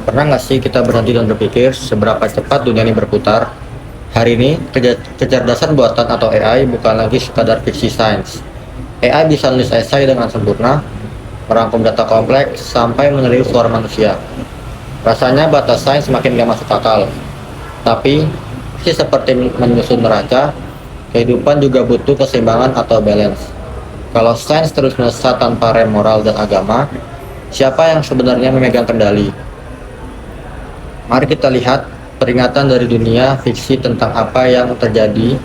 Pernah nggak sih kita berhenti dan berpikir seberapa cepat dunia ini berputar? Hari ini, kecerdasan buatan atau AI bukan lagi sekadar fiksi sains. AI bisa nulis esai dengan sempurna, merangkum data kompleks, sampai meniru suara manusia. Rasanya batas sains semakin gak masuk akal. Tapi, seperti menyusun neraca, kehidupan juga butuh keseimbangan atau balance. Kalau sains terus melesat tanpa rem moral dan agama, siapa yang sebenarnya memegang kendali? Mari kita lihat peringatan dari dunia fiksi tentang apa yang terjadi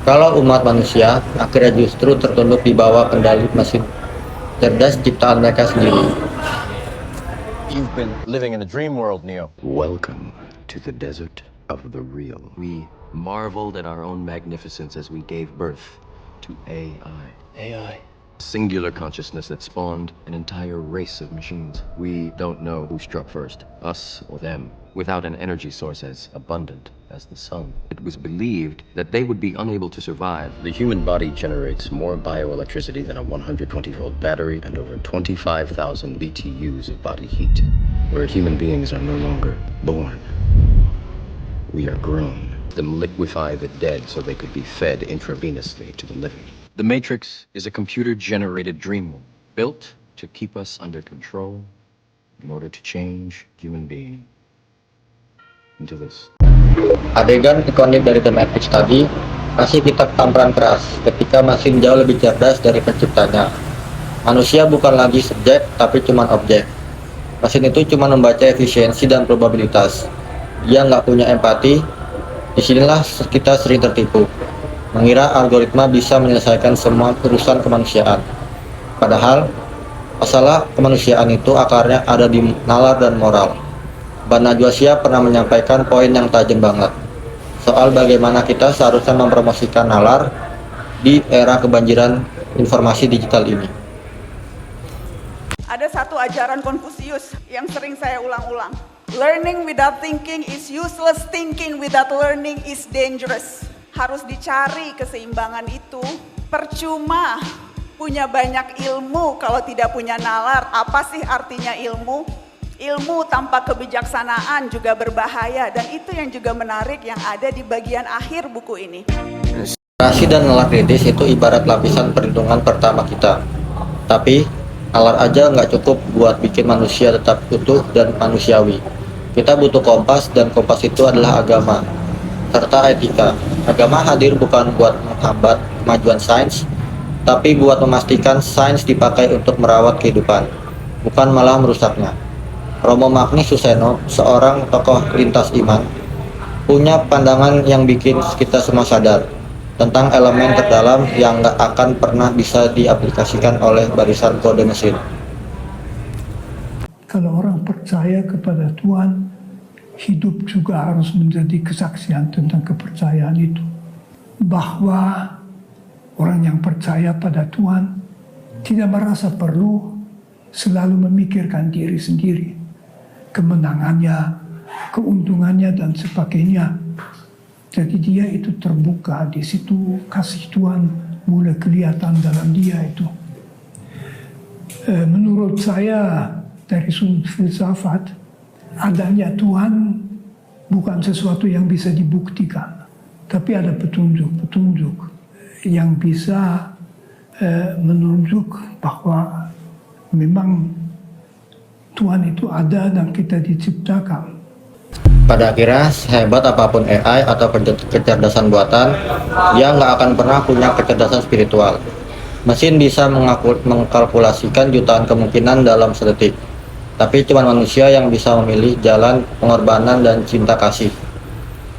kalau umat manusia akhirnya justru tertunduk di bawah kendali mesin cerdas ciptaan mereka sendiri. You've been living in a dream world, Neo. Welcome to the desert of the real. We marveled at our own magnificence as we gave birth to AI. AI. Singular consciousness that spawned an entire race of machines. We don't know who struck first, us or them. Without an energy source as abundant as the sun, it was believed that they would be unable to survive. The human body generates more bioelectricity than a 120-volt battery and over 25,000 BTUs of body heat. Where human beings are no longer born, we are grown. Them liquefy the dead so they could be fed intravenously to the living. The Matrix is a computer-generated dream world, built to keep us under control in order to change human being into this. Adegan ikonik dari The Matrix tadi kasih kita tamparan keras ketika mesin jauh lebih cerdas dari penciptanya. Manusia bukan lagi subjek, tapi cuma objek. Mesin itu cuma membaca efisiensi dan probabilitas. Dia nggak punya empati. Disinilah kita sering tertipu, mengira algoritma bisa menyelesaikan semua urusan kemanusiaan. Padahal, masalah kemanusiaan itu akarnya ada di nalar dan moral. Ban Najwa Shihab pernah menyampaikan poin yang tajam banget, soal bagaimana kita seharusnya mempromosikan nalar di era kebanjiran informasi digital ini. Ada satu ajaran Konfusius yang sering saya ulang-ulang. Learning without thinking is useless, thinking without learning is dangerous. Harus dicari keseimbangan itu. Percuma punya banyak ilmu kalau tidak punya nalar. Apa sih artinya ilmu? Ilmu tanpa kebijaksanaan juga berbahaya, dan itu yang juga menarik yang ada di bagian akhir buku ini. Narasi dan nalar kritis itu ibarat lapisan perlindungan pertama kita. Tapi, nalar aja nggak cukup buat bikin manusia tetap utuh dan manusiawi. Kita butuh kompas, dan kompas itu adalah agama serta etika. Agama hadir bukan buat menghambat kemajuan sains, tapi buat memastikan sains dipakai untuk merawat kehidupan, bukan malah merusaknya. Romo Magni Suseno, seorang tokoh lintas iman, punya pandangan yang bikin kita semua sadar tentang elemen terdalam yang nggak akan pernah bisa diaplikasikan oleh barisan kode mesin. Kalau orang percaya kepada Tuhan, hidup juga harus menjadi kesaksian tentang kepercayaan itu. Bahwa orang yang percaya pada Tuhan tidak merasa perlu selalu memikirkan diri sendiri, kemenangannya, keuntungannya, dan sebagainya. Jadi dia itu terbuka, di situ kasih Tuhan mulai kelihatan dalam dia itu. Menurut saya, dari sudut filsafat, adanya Tuhan bukan sesuatu yang bisa dibuktikan, tapi ada petunjuk-petunjuk yang bisa menunjuk bahwa memang Tuhan itu ada dan kita diciptakan. Pada akhirnya, sehebat apapun AI atau kecerdasan buatan, dia nggak akan pernah punya kecerdasan spiritual. Mesin bisa mengkalkulasikan jutaan kemungkinan dalam sedetik, tapi cuma manusia yang bisa memilih jalan pengorbanan dan cinta kasih.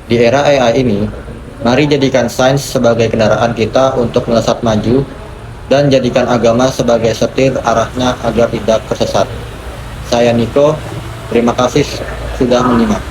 Di era AI ini, mari jadikan sains sebagai kendaraan kita untuk melesat maju, dan jadikan agama sebagai setir arahnya agar tidak tersesat. Saya Niko, terima kasih sudah menyimak.